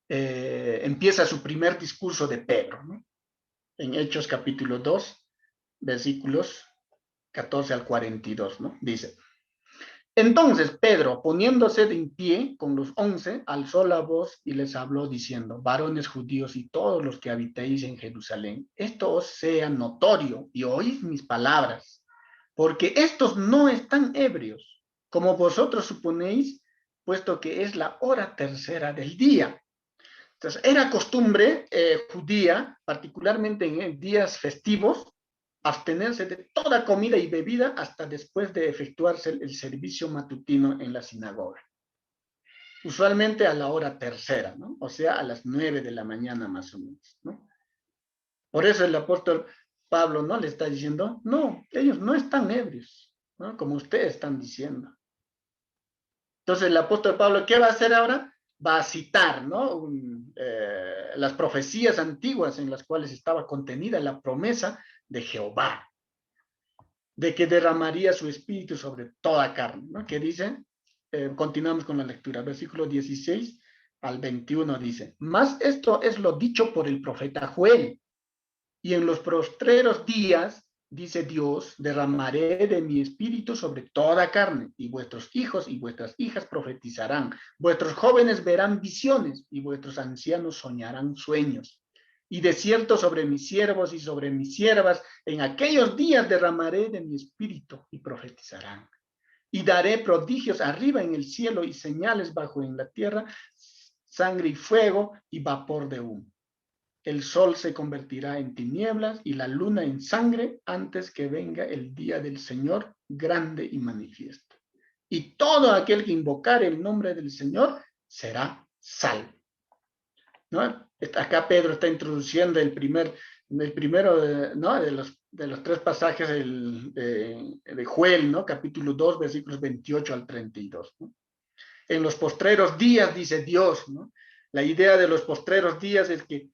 Empieza su primer discurso de Pedro, ¿no? En Hechos capítulo 2, versículos 14 al 42, ¿no? Dice, entonces Pedro, poniéndose de en pie con los 11, alzó la voz y les habló diciendo, varones judíos y todos los que habitéis en Jerusalén, esto os sea notorio y oíd mis palabras, porque estos no están ebrios, como vosotros suponéis, puesto que es la hora tercera del día. Entonces, era costumbre judía, particularmente en días festivos, abstenerse de toda comida y bebida hasta después de efectuarse el servicio matutino en la sinagoga. Usualmente a la hora tercera, ¿no? O sea, a las 9 de la mañana más o menos, ¿no? Por eso el apóstol Pablo, ¿no? Le está diciendo, no, ellos no están ebrios, ¿no? Como ustedes están diciendo. Entonces el apóstol Pablo, ¿qué va a hacer ahora? Va a citar, ¿no? Las profecías antiguas en las cuales estaba contenida la promesa de Jehová, de que derramaría su espíritu sobre toda carne, ¿no? Que dice, continuamos con la lectura, versículo 16 al 21 dice, mas esto es lo dicho por el profeta Joel, y en los postreros días dice Dios, derramaré de mi espíritu sobre toda carne, y vuestros hijos y vuestras hijas profetizarán, vuestros jóvenes verán visiones, y vuestros ancianos soñarán sueños. Y de cierto sobre mis siervos y sobre mis siervas, en aquellos días derramaré de mi espíritu y profetizarán. Y daré prodigios arriba en el cielo y señales bajo en la tierra, sangre y fuego y vapor de humo. El sol se convertirá en tinieblas y la luna en sangre antes que venga el día del Señor grande y manifiesto. Y todo aquel que invocare el nombre del Señor será salvo. ¿No? Acá Pedro está introduciendo el primero ¿no? de los tres pasajes de Joel, ¿no? Capítulo 2, versículos 28 al 32. ¿No? En los postreros días, dice Dios, ¿no? La idea de los postreros días es que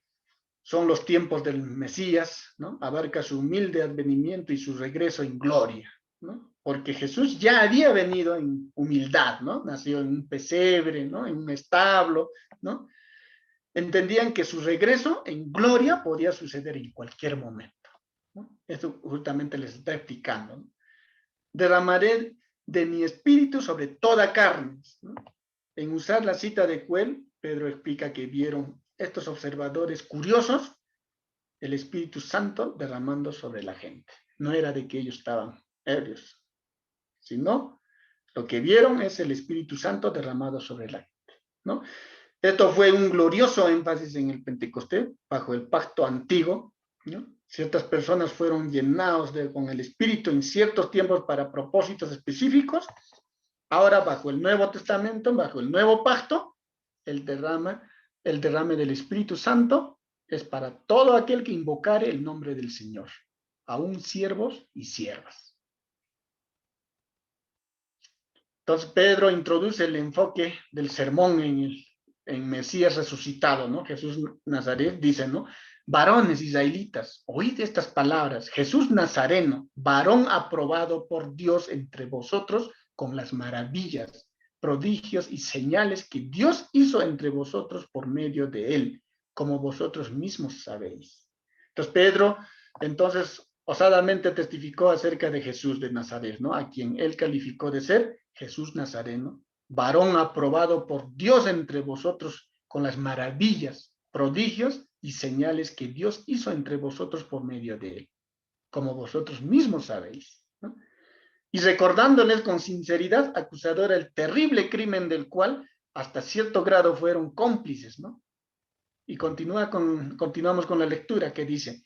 son los tiempos del Mesías, ¿no? Abarca su humilde advenimiento y su regreso en gloria, ¿no? Porque Jesús ya había venido en humildad, ¿no? Nació en un pesebre, ¿no? En un establo, ¿no? Entendían que su regreso en gloria podía suceder en cualquier momento, ¿no? Eso justamente les está explicando, ¿no? Derramaré de mi espíritu sobre toda carne, ¿no? En usar la cita de Joel, Pedro explica que vieron estos observadores curiosos el Espíritu Santo derramando sobre la gente. No era de que ellos estaban ebrios, sino lo que vieron es el Espíritu Santo derramado sobre la gente, ¿no? Esto fue un glorioso énfasis en el Pentecostés, bajo el pacto antiguo, ¿no? Ciertas personas fueron llenados con el Espíritu en ciertos tiempos para propósitos específicos. Ahora, bajo el Nuevo Testamento, bajo el Nuevo Pacto, el derrame del Espíritu Santo es para todo aquel que invocare el nombre del Señor, aún siervos y siervas. Entonces, Pedro introduce el enfoque del sermón en Mesías resucitado, ¿no? Jesús Nazaret dice, ¿no? Varones israelitas, oíd estas palabras. Jesús Nazareno, varón aprobado por Dios entre vosotros con las maravillas, prodigios y señales que Dios hizo entre vosotros por medio de él, como vosotros mismos sabéis. Entonces, Pedro, entonces, osadamente testificó acerca de Jesús de Nazaret, ¿no? A quien él calificó de ser Jesús Nazareno, varón aprobado por Dios entre vosotros con las maravillas, prodigios y señales que Dios hizo entre vosotros por medio de él, como vosotros mismos sabéis, ¿no? Y recordándoles con sinceridad acusadora el terrible crimen del cual hasta cierto grado fueron cómplices, ¿no? Y continuamos con la lectura que dice,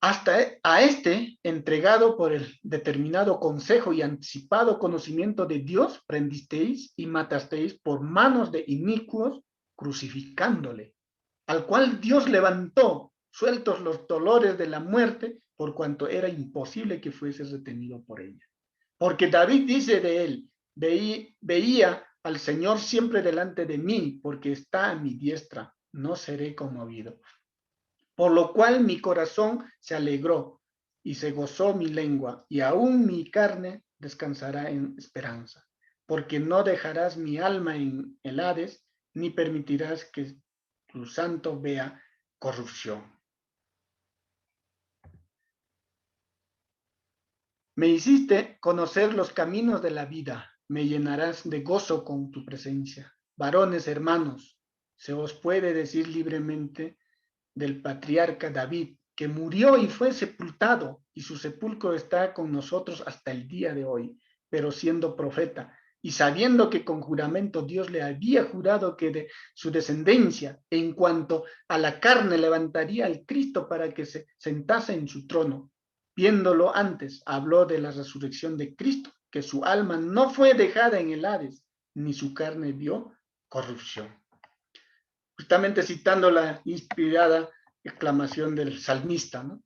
hasta a este, entregado por el determinado consejo y anticipado conocimiento de Dios, prendisteis y matasteis por manos de inicuos, crucificándole, al cual Dios levantó, sueltos los dolores de la muerte, por cuanto era imposible que fuese retenido por ella. Porque David dice de él, veía al Señor siempre delante de mí, porque está a mi diestra, no seré conmovido. Por lo cual mi corazón se alegró y se gozó mi lengua, y aún mi carne descansará en esperanza, porque no dejarás mi alma en el Hades, ni permitirás que tu santo vea corrupción. Me hiciste conocer los caminos de la vida, me llenarás de gozo con tu presencia. Varones hermanos, se os puede decir libremente del patriarca David, que murió y fue sepultado, y su sepulcro está con nosotros hasta el día de hoy, pero siendo profeta, y sabiendo que con juramento Dios le había jurado que de su descendencia, en cuanto a la carne, levantaría al Cristo para que se sentase en su trono. Viéndolo antes, habló de la resurrección de Cristo, que su alma no fue dejada en el Hades, ni su carne vio corrupción. Justamente citando la inspirada exclamación del salmista, ¿no?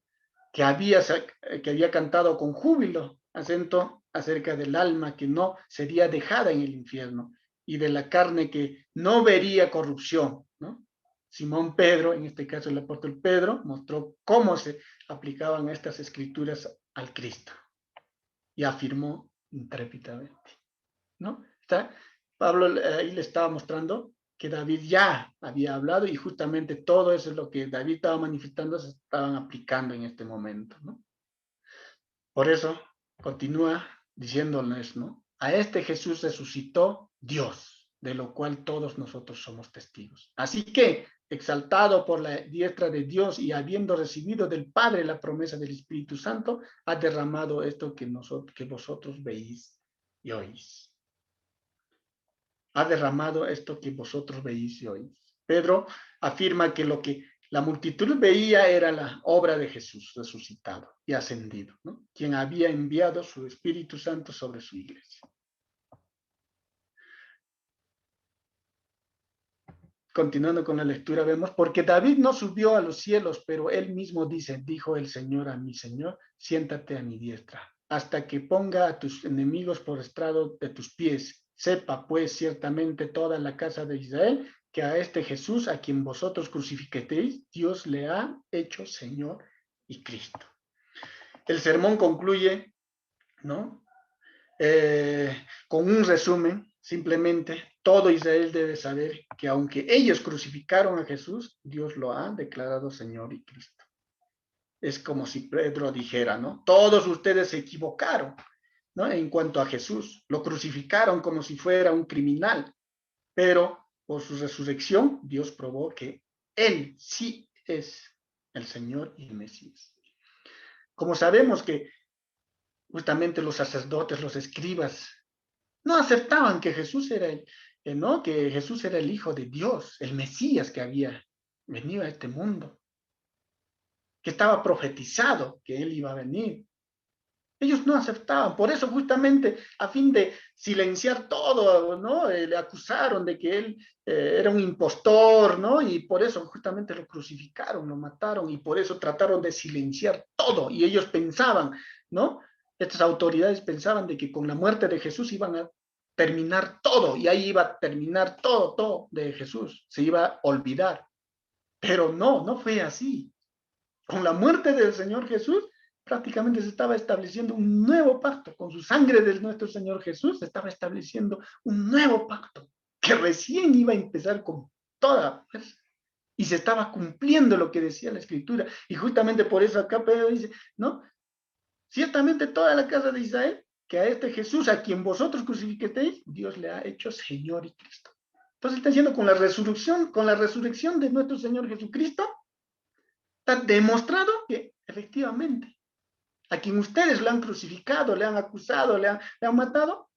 que había cantado con júbilo, acento acerca del alma que no sería dejada en el infierno y de la carne que no vería corrupción, ¿no? Simón Pedro, en este caso el apóstol Pedro, mostró cómo se aplicaban estas escrituras al Cristo y afirmó intrépidamente, ¿no? Pablo ahí le estaba mostrando que David ya había hablado, y justamente todo eso es lo que David estaba manifestando, se estaban aplicando en este momento, ¿no? Por eso continúa diciéndoles, ¿no? A este Jesús resucitó Dios, de lo cual todos nosotros somos testigos. Así que, exaltado por la diestra de Dios y habiendo recibido del Padre la promesa del Espíritu Santo, ha derramado esto que vosotros veis y oís. Ha derramado esto que vosotros veis y oís. Pedro afirma que lo que la multitud veía era la obra de Jesús resucitado y ascendido, ¿no? Quien había enviado su Espíritu Santo sobre su iglesia. Continuando con la lectura, vemos, porque David no subió a los cielos, pero él mismo dice, dijo el Señor a mi Señor, siéntate a mi diestra, hasta que ponga a tus enemigos por estrado de tus pies. Sepa pues ciertamente toda la casa de Israel que a este Jesús, a quien vosotros crucificasteis, Dios le ha hecho Señor y Cristo. El sermón concluye, ¿no? Con un resumen, simplemente, todo Israel debe saber que aunque ellos crucificaron a Jesús, Dios lo ha declarado Señor y Cristo. Es como si Pedro dijera, ¿no? Todos ustedes se equivocaron, ¿no? En cuanto a Jesús, lo crucificaron como si fuera un criminal, pero por su resurrección, Dios probó que Él sí es el Señor y el Mesías. Como sabemos que justamente los sacerdotes, los escribas, no aceptaban que Jesús era ¿no? Que Jesús era el Hijo de Dios, el Mesías que había venido a este mundo, que estaba profetizado que Él iba a venir. Ellos no aceptaban, por eso justamente a fin de silenciar todo, ¿no? Le acusaron de que Él era un impostor, ¿no? Y por eso justamente lo crucificaron, lo mataron, y por eso trataron de silenciar todo, y ellos pensaban, ¿no? Estas autoridades pensaban de que con la muerte de Jesús iban a terminar todo, y ahí iba a terminar todo de Jesús, se iba a olvidar. Pero no fue así. Con la muerte del Señor Jesús, prácticamente se estaba estableciendo un nuevo pacto. Con su sangre de nuestro Señor Jesús se estaba estableciendo un nuevo pacto que recién iba a empezar con toda fuerza. Y se estaba cumpliendo lo que decía la Escritura. Y justamente por eso acá Pedro dice, ¿no? Ciertamente toda la casa de Israel, que a este Jesús, a quien vosotros crucificasteis, Dios le ha hecho Señor y Cristo. Entonces está diciendo con la resurrección de nuestro Señor Jesucristo, está demostrado que efectivamente a quien ustedes lo han crucificado, le han acusado, le han matado,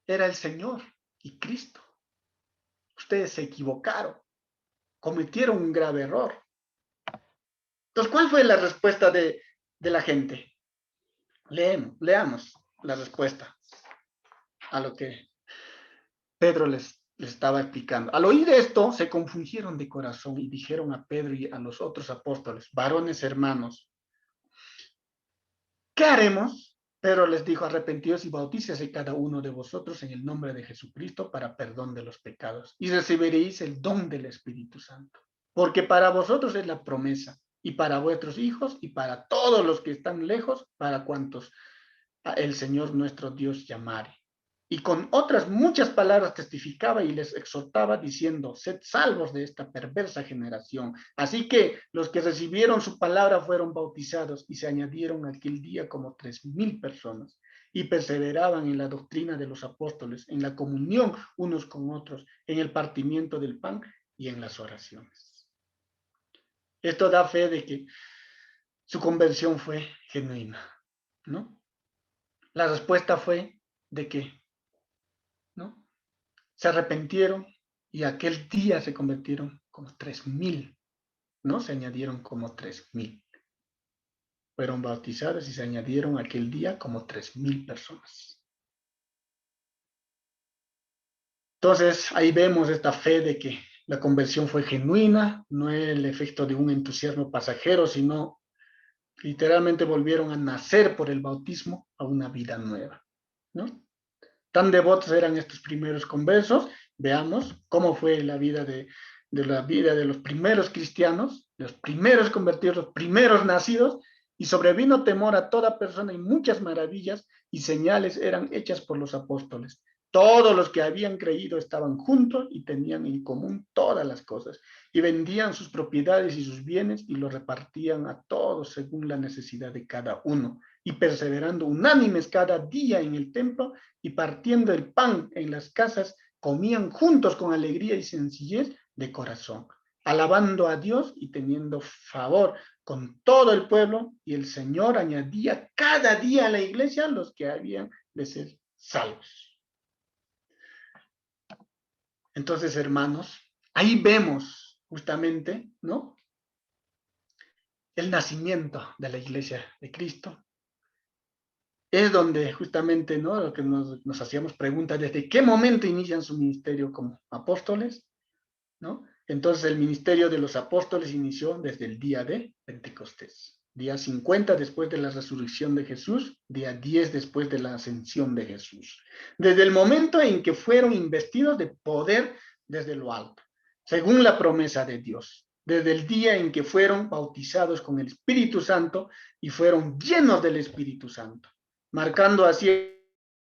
era el Señor y Cristo. Ustedes se equivocaron, cometieron un grave error. Entonces, ¿cuál fue la respuesta de la gente? Leamos la respuesta a lo que Pedro les estaba explicando. Al oír esto, se confundieron de corazón y dijeron a Pedro y a los otros apóstoles, varones hermanos, ¿qué haremos? Pedro les dijo, arrepentíos y bautícese cada uno de vosotros en el nombre de Jesucristo para perdón de los pecados y recibiréis el don del Espíritu Santo. Porque para vosotros es la promesa y para vuestros hijos y para todos los que están lejos, para cuantos el Señor nuestro Dios llamare. Y con otras muchas palabras testificaba y les exhortaba diciendo, sed salvos de esta perversa generación. Así que los que recibieron su palabra fueron bautizados y se añadieron aquel día como 3,000 personas y perseveraban en la doctrina de los apóstoles, en la comunión unos con otros, en el partimiento del pan y en las oraciones. Esto da fe de que su conversión fue genuina, ¿no? La respuesta fue de que, ¿no? Se arrepintieron y aquel día se convirtieron como 3,000, ¿no? Se añadieron como 3,000. Fueron bautizados y se añadieron aquel día como 3,000 personas. Entonces, ahí vemos esta fe de que la conversión fue genuina, no el efecto de un entusiasmo pasajero, sino literalmente volvieron a nacer por el bautismo a una vida nueva, ¿no? Tan devotos eran estos primeros conversos. Veamos cómo fue la vida de los primeros cristianos, los primeros convertidos, los primeros nacidos, y sobrevino temor a toda persona y muchas maravillas y señales eran hechas por los apóstoles. Todos los que habían creído estaban juntos y tenían en común todas las cosas. Y vendían sus propiedades y sus bienes y los repartían a todos según la necesidad de cada uno. Y perseverando unánimes cada día en el templo y partiendo el pan en las casas, comían juntos con alegría y sencillez de corazón, alabando a Dios y teniendo favor con todo el pueblo. Y el Señor añadía cada día a la iglesia los que habían de ser salvos. Entonces, hermanos, ahí vemos justamente, ¿no?, el nacimiento de la iglesia de Cristo. Es donde justamente, ¿no?, lo que nos hacíamos preguntas, ¿desde qué momento inician su ministerio como apóstoles? ¿No? Entonces el ministerio de los apóstoles inició desde el día de Pentecostés. Día 50 después de la resurrección de Jesús, día 10 después de la ascensión de Jesús. Desde el momento en que fueron investidos de poder desde lo alto, según la promesa de Dios. Desde el día en que fueron bautizados con el Espíritu Santo y fueron llenos del Espíritu Santo, marcando así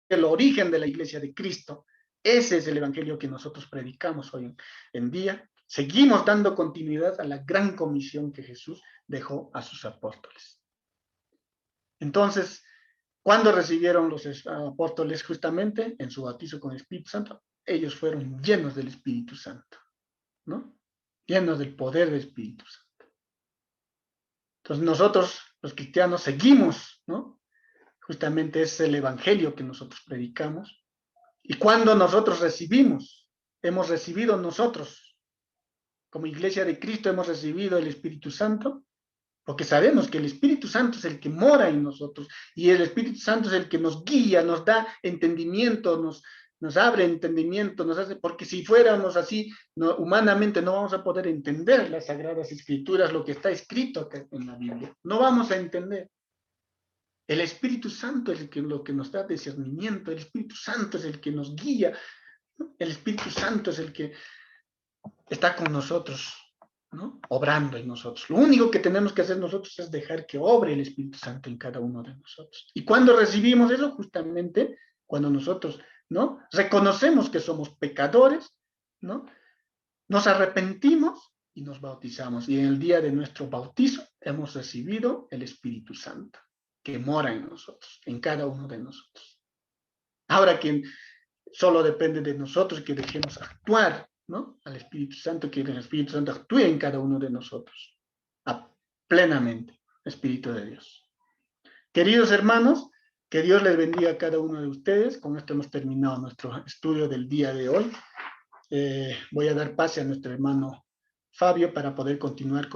el origen de la iglesia de Cristo. Ese es el evangelio que nosotros predicamos hoy en día. Seguimos dando continuidad a la gran comisión que Jesús dejó a sus apóstoles. Entonces, ¿cuándo recibieron los apóstoles? Justamente en su bautizo con el Espíritu Santo. Ellos fueron llenos del Espíritu Santo, ¿no? Llenos del poder del Espíritu Santo. Entonces nosotros, los cristianos, seguimos, ¿no? Justamente es el evangelio que nosotros predicamos. Y cuando nosotros recibimos, hemos recibido nosotros, como iglesia de Cristo, hemos recibido el Espíritu Santo, porque sabemos que el Espíritu Santo es el que mora en nosotros, y el Espíritu Santo es el que nos guía, nos da entendimiento, nos abre entendimiento, nos hace, porque si fuéramos así, no, humanamente no vamos a poder entender las Sagradas Escrituras, lo que está escrito en la Biblia. No vamos a entender. El Espíritu Santo es lo que nos da discernimiento, el Espíritu Santo es el que nos guía, el Espíritu Santo es el que está con nosotros, ¿no?, obrando en nosotros. Lo único que tenemos que hacer nosotros es dejar que obre el Espíritu Santo en cada uno de nosotros. Y cuando recibimos eso, justamente cuando nosotros, ¿no?, reconocemos que somos pecadores, ¿no?, nos arrepentimos y nos bautizamos. Y en el día de nuestro bautizo hemos recibido el Espíritu Santo que mora en nosotros, en cada uno de nosotros. Ahora que solo depende de nosotros que dejemos actuar, ¿no?, al Espíritu Santo, que el Espíritu Santo actúe en cada uno de nosotros, plenamente, Espíritu de Dios. Queridos hermanos, que Dios les bendiga a cada uno de ustedes. Con esto hemos terminado nuestro estudio del día de hoy. Voy a dar pase a nuestro hermano Fabio para poder continuar con